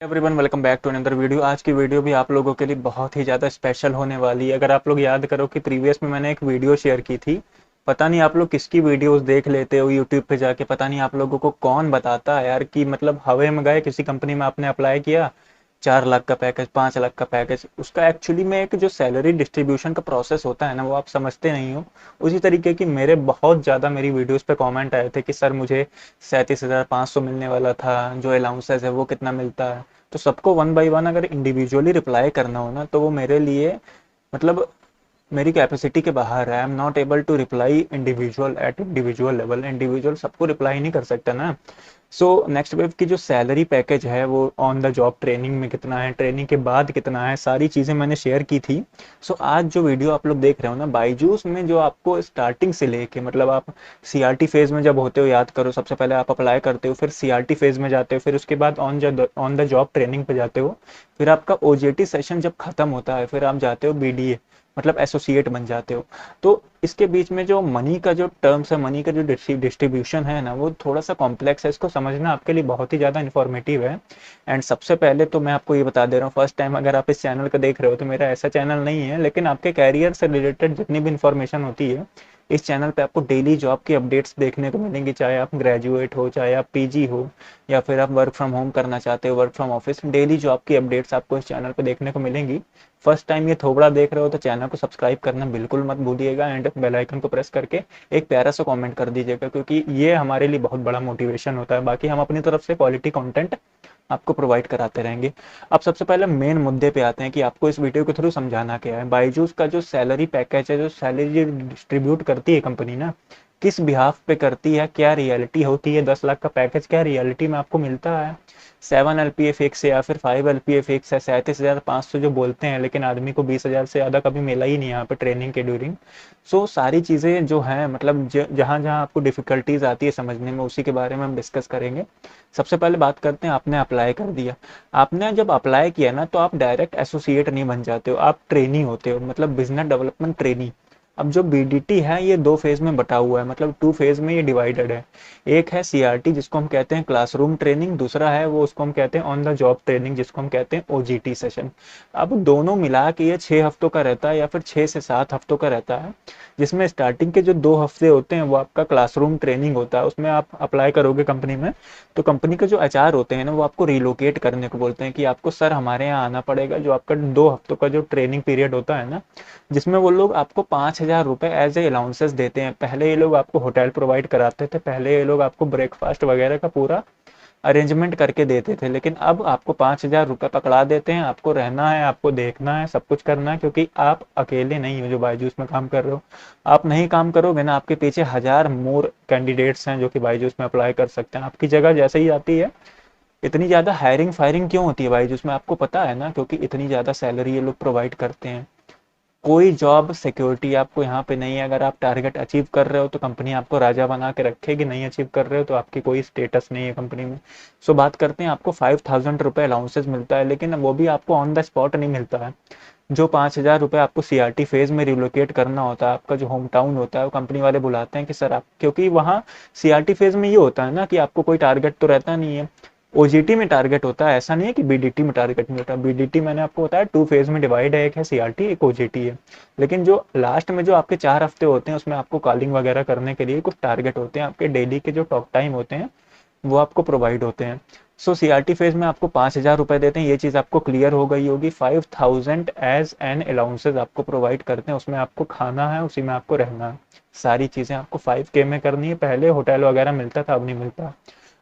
Everyone welcome back to another video. आज की video भी आप लोगों के लिए बहुत ही ज़्यादा स्पेशल होने वाली है। अगर आप लोग याद करो कि प्रीवियस में मैंने एक वीडियो शेयर की थी, पता नहीं आप लोग किसकी वीडियोस देख लेते हो यूट्यूब पे जाके, पता नहीं आप लोगों को कौन बताता है यार कि मतलब हवा में गए किसी कंपनी में आपने अप्लाई किया, 4 लाख का पैकेज, 5 लाख का पैकेज, उसका एक्चुअली में एक जो सैलरी डिस्ट्रीब्यूशन का प्रोसेस होता है ना, वो आप समझते नहीं हो। उसी तरीके की मेरे बहुत ज़्यादा मेरी वीडियोस पे कमेंट आए थे कि सर मुझे 37,500 मिलने वाला था, जो अलाउंसेस है वो कितना मिलता है। तो सबको वन बाय वन अगर इंडिविजुअली रिप्लाई करना हो ना, तो वो मेरे लिए मतलब मेरी कैपेसिटी के बाहर है। I am not able to reply individual at individual level. Individual सबको रिप्लाई नहीं कर सकता ना। सो नेक्स्ट वेव की जो सैलरी पैकेज है वो ऑन द जॉब ट्रेनिंग में कितना है, ट्रेनिंग के बाद कितना है, सारी चीज़ें मैंने शेयर की थी। सो आज जो वीडियो आप लोग देख रहे हो ना, बाईजूस में जो आपको स्टार्टिंग से लेके मतलब आप सीआरटी फेज में जब होते हो, याद करो, सबसे पहले आप अप्लाई करते हो, फिर सीआरटी फेज में जाते हो, फिर उसके बाद ऑन द जॉब ट्रेनिंग पे जाते हो, फिर आपका ओजेटी सेशन जब खत्म होता है, फिर आप जाते हो बीडीए, मतलब एसोसिएट बन जाते हो। तो इसके बीच में जो मनी का जो टर्म्स है, मनी का जो डिस्ट्रीब्यूशन है ना, वो थोड़ा सा कॉम्प्लेक्स है। इसको समझना आपके लिए बहुत ही ज़्यादा इन्फॉर्मेटिव है। एंड सबसे पहले तो मैं आपको ये बता दे रहा हूँ, फर्स्ट टाइम अगर आप इस चैनल को देख रहे हो, तो मेरा ऐसा चैनल नहीं है, लेकिन आपके कैरियर से रिलेटेड जितनी भी इंफॉर्मेशन होती है, इस चैनल पे आपको डेली जॉब की अपडेट्स देखने को मिलेंगी। चाहे आप ग्रेजुएट हो, चाहे आप पीजी हो, या फिर आप वर्क फ्रॉम होम करना चाहते हो, work from office, daily job की अपडेट्स आपको इस चैनल पे देखने को मिलेंगी। फर्स्ट टाइम ये थोबड़ा देख रहे हो तो चैनल को सब्सक्राइब करना बिल्कुल मत भूलिएगा, एंड बेल आइकन को प्रेस करके एक प्यारा सा कमेंट कर दीजिएगा, क्योंकि ये हमारे लिए बहुत बड़ा मोटिवेशन होता है। बाकी हम अपनी तरफ से क्वालिटी कंटेंट आपको प्रोवाइड कराते रहेंगे। अब सबसे पहले मेन मुद्दे पे आते हैं कि आपको इस वीडियो के थ्रू समझाना क्या है। बायजूस का जो सैलरी पैकेज है, जो सैलरी डिस्ट्रीब्यूट करती है कंपनी ना, किस बिहाफ पे करती है, क्या रियलिटी होती है, 10 लाख का पैकेज क्या रियलिटी में आपको मिलता है, 7 LPA फिक्स है या फिर 5 LPA फिक्स है, 37,500 जो बोलते हैं, लेकिन आदमी को 20,000 से ज़्यादा कभी मिला ही नहीं यहाँ पे ट्रेनिंग के ड्यूरिंग। सो सारी चीज़ें जो हैं, मतलब जहाँ जहाँ आपको डिफिकल्टीज आती है समझने में, उसी के बारे में हम डिस्कस करेंगे। सबसे पहले बात करते हैं, आपने अप्लाई कर दिया। आपने जब अप्लाई किया ना, तो आप डायरेक्ट एसोसिएट नहीं बन जाते हो, आप ट्रेनी होते हो, मतलब बिजनेस डेवलपमेंट ट्रेनी। अब जो बीडीटी है ये दो फेज में बटा हुआ है, मतलब टू फेज में ये डिवाइडेड है। एक है सीआरटी जिसको हम कहते हैं क्लासरूम ट्रेनिंग, दूसरा है वो उसको हम कहते हैं ऑन द जॉब ट्रेनिंग जिसको हम कहते हैं ओजीटी सेशन। अब दोनों मिला के ये 6 हफ्तों का रहता है या फिर 6 से 7 हफ्तों का रहता है, जिसमें स्टार्टिंग के जो 2 हफ्ते होते हैं वो आपका क्लासरूम ट्रेनिंग होता है। उसमें आप अप्लाई करोगे कंपनी में, तो कंपनी के जो एचआर होते हैं ना, वो आपको रिलोकेट करने को बोलते हैं कि आपको सर हमारे यहाँ आना पड़ेगा। जो आपका 2 हफ्तों का जो ट्रेनिंग पीरियड होता है ना, जिसमें वो लोग आपको 5,000 रुपये एज ए अलाउंसेस देते हैं। पहले ये लोग आपको होटल प्रोवाइड कराते थे, पहले ये लोग आपको ब्रेकफास्ट वगैरह का पूरा अरेंजमेंट करके देते थे, लेकिन अब आपको 5,000 रुपये पकड़ा देते हैं। आपको रहना है, आपको देखना है, सब कुछ करना है, क्योंकि आप अकेले नहीं हो जो बायजूस में काम कर रहे हो। आप नहीं काम करोगे ना, आपके पीछे हजार मोर कैंडिडेट्स हैं जो कि बायजूस में अप्लाई कर सकते हैं। आपकी जगह जैसे ही आती है, इतनी ज़्यादा हायरिंग फायरिंग क्यों होती है बायजूस में आपको पता है ना, क्योंकि इतनी ज़्यादा सैलरी ये लोग प्रोवाइड करते हैं। कोई जॉब सिक्योरिटी आपको यहाँ पे नहीं है। अगर आप टारगेट अचीव कर रहे हो तो कंपनी आपको राजा बना के रखेगी, नहीं अचीव कर रहे हो तो आपकी कोई स्टेटस नहीं है कंपनी में। सो बात करते हैं, आपको 5,000 रुपये अलाउंसेस मिलता है, लेकिन वो भी आपको ऑन द स्पॉट नहीं मिलता है। जो 5,000 रुपये आपको सीआरटी फेज में रिलोकेट करना होता है, आपका जो होम टाउन होता है, वो कंपनी वाले बुलाते हैं कि सर आप, क्योंकि वहाँ सीआरटी फेज में ये होता है ना कि आपको कोई टारगेट तो रहता नहीं है। ओजीटी में टारगेट होता है, ऐसा नहीं है कि बीडीटी में टारगेट नहीं होता। बीडीटी मैंने आपको बताया टू फेज में डिवाइड है, एक है सीआरटी, एक ओजीटी है। लेकिन जो लास्ट में जो आपके 4 हफ्ते होते हैं, उसमें आपको कॉलिंग वगैरह करने के लिए कुछ टारगेट होते हैं, आपके डेली के जो टॉक टाइम होते हैं वो आपको प्रोवाइड होते हैं। सो सीआरटी फेज में आपको 5,000 रुपये देते हैं, ये चीज़ आपको क्लियर हो गई होगी। 5,000 एज एन अलाउंसेज आपको प्रोवाइड करते हैं, उसमें आपको खाना है, उसी में आपको रहना है, सारी चीज़ें आपको 5K में करनी है। पहले होटल वगैरह मिलता था, अब नहीं मिलता।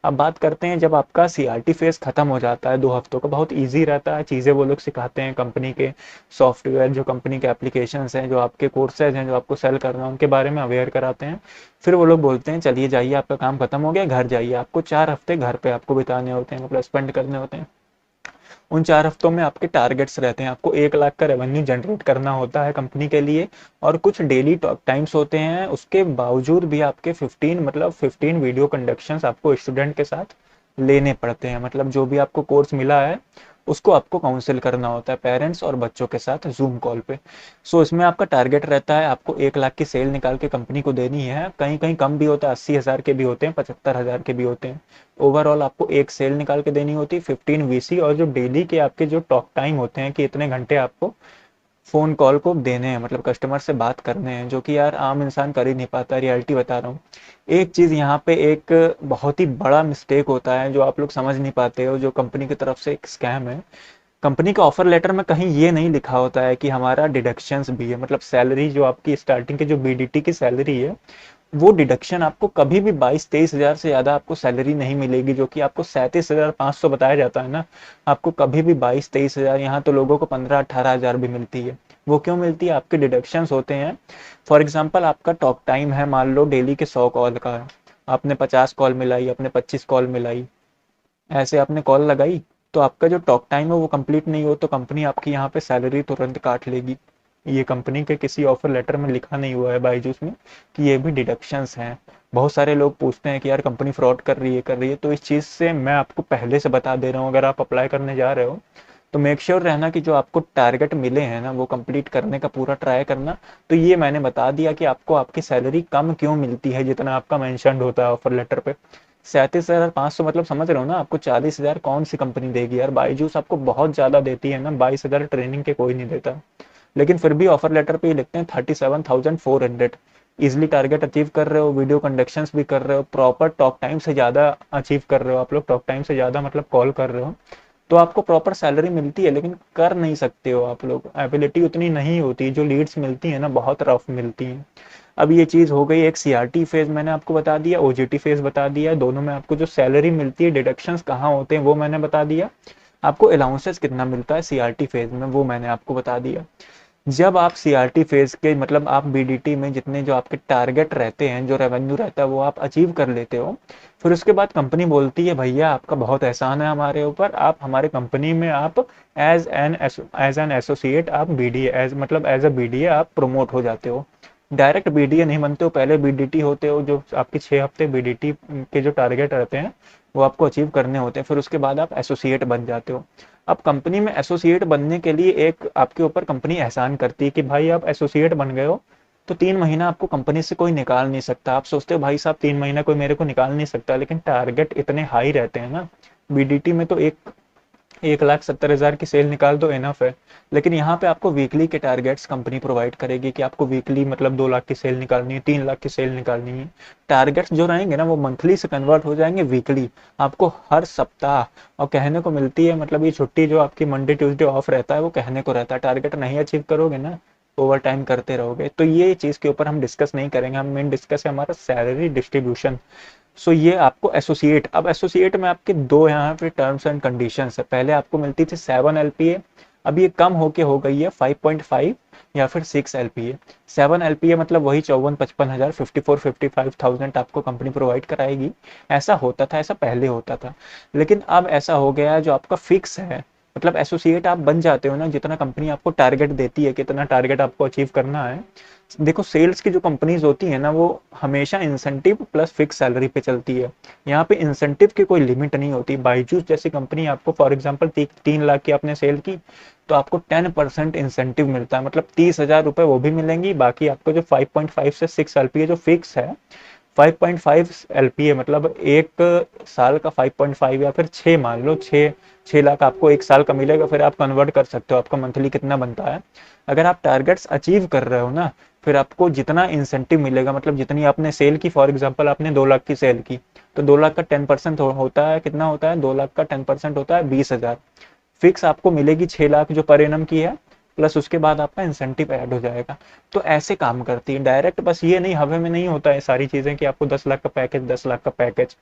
अब बात करते हैं, जब आपका सीआरटी फेज खत्म हो जाता है 2 हफ्तों का, बहुत ईजी रहता है, चीज़ें वो लोग सिखाते हैं, कंपनी के सॉफ्टवेयर, जो कंपनी के एप्लीकेशंस हैं, जो आपके कोर्सेज हैं जो आपको सेल करना है, उनके बारे में अवेयर कराते हैं। फिर वो लोग बोलते हैं चलिए जाइए, आपका काम खत्म हो गया, घर जाइए। आपको 4 हफ्ते घर पे आपको बिताने होते हैं, मतलब स्पेंड करने होते हैं। उन 4 हफ्तों में आपके टारगेट्स रहते हैं, आपको 1 लाख का रेवेन्यू जनरेट करना होता है कंपनी के लिए। और कुछ डेली टॉक टाइम्स होते हैं, उसके बावजूद भी आपके 15 मतलब 15 वीडियो कंडक्शंस आपको स्टूडेंट के साथ लेने पड़ते हैं। मतलब जो भी आपको कोर्स मिला है उसको आपको काउंसिल करना होता है पेरेंट्स और बच्चों के साथ जूम कॉल पे। सो इसमें आपका टारगेट रहता है आपको 1 लाख की सेल निकाल के कंपनी को देनी है। कहीं कहीं कम भी होता है, 80,000 के भी होते हैं, 75,000 के भी होते हैं। ओवरऑल आपको एक सेल निकाल के देनी होती है, 15 वीसी। और जो डेली के आपके जो टॉक टाइम होते हैं कि इतने घंटे आपको फ़ोन कॉल को देने हैं, मतलब कस्टमर से बात करने हैं, जो कि यार आम इंसान कर ही नहीं पाता। रियलिटी बता रहा हूँ। एक चीज़ यहाँ पे एक बहुत ही बड़ा मिस्टेक होता है जो आप लोग समझ नहीं पाते हो, जो कंपनी की तरफ से एक स्कैम है। कंपनी के ऑफर लेटर में कहीं ये नहीं लिखा होता है कि हमारा डिडक्शंस भी है, मतलब सैलरी जो आपकी स्टार्टिंग की जो बीडीटी की सैलरी है वो डिडक्शन आपको कभी भी 22-23 हज़ार से ज़्यादा आपको सैलरी नहीं मिलेगी, जो कि आपको 37,500 बताया जाता है ना। आपको कभी भी 22-23 हज़ार, यहाँ तो लोगों को 15-18 हज़ार भी मिलती है। वो क्यों मिलती है? आपके डिडक्शंस होते हैं। फॉर एग्जाम्पल आपका टॉक टाइम है, मान लो डेली के 100 कॉल का है, आपने 50 कॉल मिलाई, आपने 25 कॉल मिलाई, ऐसे आपने कॉल लगाई, तो आपका जो टॉक टाइम है वो कंप्लीट नहीं हो तो कंपनी आपकी यहाँ पे सैलरी तुरंत काट लेगी। ये कंपनी के किसी ऑफर लेटर में लिखा नहीं हुआ है बायजूस में कि ये भी डिडक्शंस हैं। बहुत सारे लोग पूछते हैं कि यार कंपनी फ्रॉड कर रही है, तो इस चीज़ से मैं आपको पहले से बता दे रहा हूँ, अगर आप अप्लाई करने जा रहे हो तो मेक श्योर रहना कि जो आपको टारगेट मिले हैं ना वो कंप्लीट करने का पूरा ट्राई करना। तो ये मैंने बता दिया कि आपको आपकी सैलरी कम क्यों मिलती है जितना आपका मेंशन्ड होता है ऑफर लेटर पे। 37,500, मतलब समझ रहे हो ना, आपको 40,000 कौन सी कंपनी देगी यार? बाईजूस आपको बहुत ज़्यादा देती है ना, 22,000 ट्रेनिंग के कोई नहीं देता। लेकिन फिर भी ऑफर लेटर पे ये लिखते हैं 37,400। इजिली टारगेट अचीव कर रहे हो, वीडियो कंडक्शंस भी कर रहे हो, प्रॉपर टॉक टाइम से ज़्यादा अचीव कर रहे हो, आप लोग टॉक टाइम से ज़्यादा मतलब कॉल कर रहे हो, तो आपको प्रॉपर सैलरी मिलती है। लेकिन कर नहीं सकते हो आप लोग, एबिलिटी उतनी नहीं होती, जो लीड्स मिलती है ना बहुत रफ मिलती हैं। अब ये चीज़ हो गई, एक सीआरटी फेज मैंने आपको बता दिया, ओजीटी फेज बता दिया, दोनों में आपको जो सैलरी मिलती है, डिडक्शंस कहाँ होते हैं वो मैंने बता दिया। आपको अलाउंसेस कितना मिलता है सीआरटी फेज में वो मैंने आपको बता दिया। जब आप सीआरटी फेज के, मतलब आप बीडीटी में जितने जो आपके टारगेट रहते हैं, जो रेवेन्यू रहता है वो आप अचीव कर लेते हो, फिर उसके बाद कंपनी बोलती है भैया आपका बहुत एहसान है हमारे ऊपर, आप हमारे कंपनी में आप एज एन एसोसिएट आप बीडीए एज मतलब एज अ बीडीए आप प्रमोट हो जाते हो। डायरेक्ट बीडीए नहीं बनते हो, पहले बीडीटी होते हो, जो आपके 6 हफ्ते बीडीटी के जो टारगेट रहते हैं वो आपको अचीव करने होते हैं, फिर उसके बाद आप एसोसिएट बन जाते हो। अब कंपनी में एसोसिएट बनने के लिए एक आपके ऊपर कंपनी एहसान करती है कि भाई आप एसोसिएट बन गए हो तो 3 महीना आपको कंपनी से कोई निकाल नहीं सकता। आप सोचते हो भाई साहब 3 महीना कोई मेरे को निकाल नहीं सकता, लेकिन टारगेट इतने हाई रहते हैं ना बीडीटी में, तो 1,70,000 की सेल निकाल दो इनफ है। लेकिन यहाँ पे आपको वीकली के टारगेट्स कंपनी प्रोवाइड करेगी कि आपको वीकली मतलब 2 लाख की सेल निकालनी है, 3 लाख की सेल निकालनी है। टारगेट्स जो रहेंगे ना वो मंथली से कन्वर्ट हो जाएंगे वीकली। आपको हर सप्ताह, और कहने को मिलती है, मतलब ये छुट्टी जो आपकी मंडे ट्यूसडे ऑफ रहता है वो कहने को रहता है। टारगेट नहीं अचीव करोगे ना, ओवर टाइम करते रहोगे, तो ये चीज़ के ऊपर हम डिस्कस नहीं करेंगे। हम मेन डिस्कस है हमारा सैलरी डिस्ट्रीब्यूशन। सो ये आपको एसोसिएट, अब एसोसिएट में आपके दो यहाँ पे टर्म्स एंड कंडीशंस है। पहले आपको मिलती थी 7 LPA, अब ये कम होके हो गई है 5.5 या फिर 6 LPA। 7 LPA मतलब वही 54-55 हज़ार, 54-55,000 आपको कंपनी प्रोवाइड कराएगी। ऐसा होता था, ऐसा पहले होता था। लेकिन अब ऐसा हो गया है जो आपका फिक्स है, मतलब एसोसिएट आप बन जाते हो ना, जितना कंपनी आपको टारगेट देती है, कितना टारगेट आपको अचीव करना है। देखो सेल्स की जो कंपनीज होती है ना वो हमेशा इंसेंटिव प्लस फिक्स सैलरी पे चलती है। यहाँ पे इंसेंटिव की कोई लिमिट नहीं होती। बाईजूस जैसी कंपनी आपको फॉर एग्जांपल 3 लाख की आपने सेल की तो आपको 10% इंसेंटिव मिलता है, मतलब 30,000 रुपये वो भी मिलेंगी। बाकी आपको जो 5.5 से 6 LPA जो फिक्स है, 5.5 LPA मतलब एक साल का 5.5 या फिर 6, मान लो 6 लाख आपको एक साल का मिलेगा। फिर आप कन्वर्ट कर सकते हो आपका मंथली कितना बनता है। अगर आप टारगेट्स अचीव कर रहे हो ना, फिर आपको जितना इंसेंटिव मिलेगा, मतलब जितनी आपने सेल की, फॉर एग्जांपल आपने 2 लाख की सेल की तो 2 लाख का 10% होता है, कितना होता है? 2 लाख का 10% होता है 20,000। फिक्स आपको मिलेगी 6 लाख जो पर एनम की है, प्लस उसके बाद आपका इंसेंटिव ऐड हो जाएगा। तो ऐसे काम करती है डायरेक्ट, बस ये नहीं, हवा में नहीं होता है सारी चीजें कि आपको 10 लाख का पैकेज, 10 लाख का पैकेज।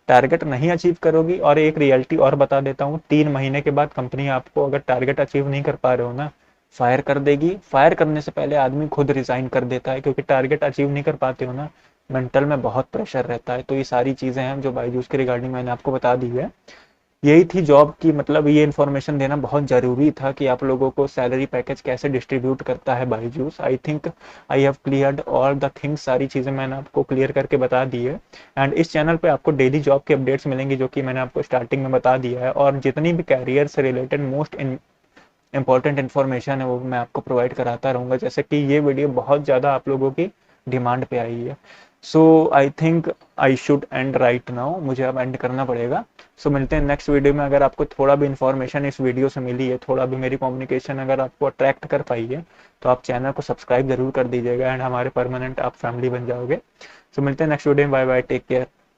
टारगेट नहीं अचीव करोगी, और एक रियलिटी और बता देता हूँ, 3 महीने के बाद कंपनी आपको, अगर टारगेट अचीव नहीं कर पा रहे हो ना, फायर कर देगी। फायर करने से पहले आदमी खुद रिजाइन कर देता है, क्योंकि टारगेट अचीव नहीं कर पाते हो ना, मेंटल में बहुत प्रेशर रहता है। तो ये सारी चीजें हैं जो बायजूस के रिगार्डिंग मैंने आपको बता दी है। यही थी जॉब की, मतलब ये इन्फॉर्मेशन देना बहुत ज़रूरी था कि आप लोगों को सैलरी पैकेज कैसे डिस्ट्रीब्यूट करता है बायजूस। आई think I have cleared all the things, सारी चीज़ें मैंने आपको क्लियर करके बता दी है। एंड इस चैनल पे आपको डेली जॉब के अपडेट्स मिलेंगे, जो कि मैंने आपको स्टार्टिंग में बता दिया है, और जितनी भी कैरियर से रिलेटेड मोस्ट इंपॉर्टेंट इन्फॉर्मेशन है वो मैं आपको प्रोवाइड कराता रहूँगा। जैसे कि ये वीडियो बहुत ज़्यादा आप लोगों की डिमांड पे आई है। So I think I should end right now, मुझे अब एंड करना पड़ेगा। सो मिलते हैं नेक्स्ट वीडियो में। अगर आपको थोड़ा भी इन्फॉर्मेशन इस वीडियो से मिली है, थोड़ा भी मेरी कम्युनिकेशन अगर आपको अट्रैक्ट कर पाई है, तो आप चैनल को सब्सक्राइब जरूर कर दीजिएगा एंड हमारे परमानेंट आप फैमिली बन जाओगे। सो मिलते हैं नेक्स्ट वीडियो में। Bye bye, take care.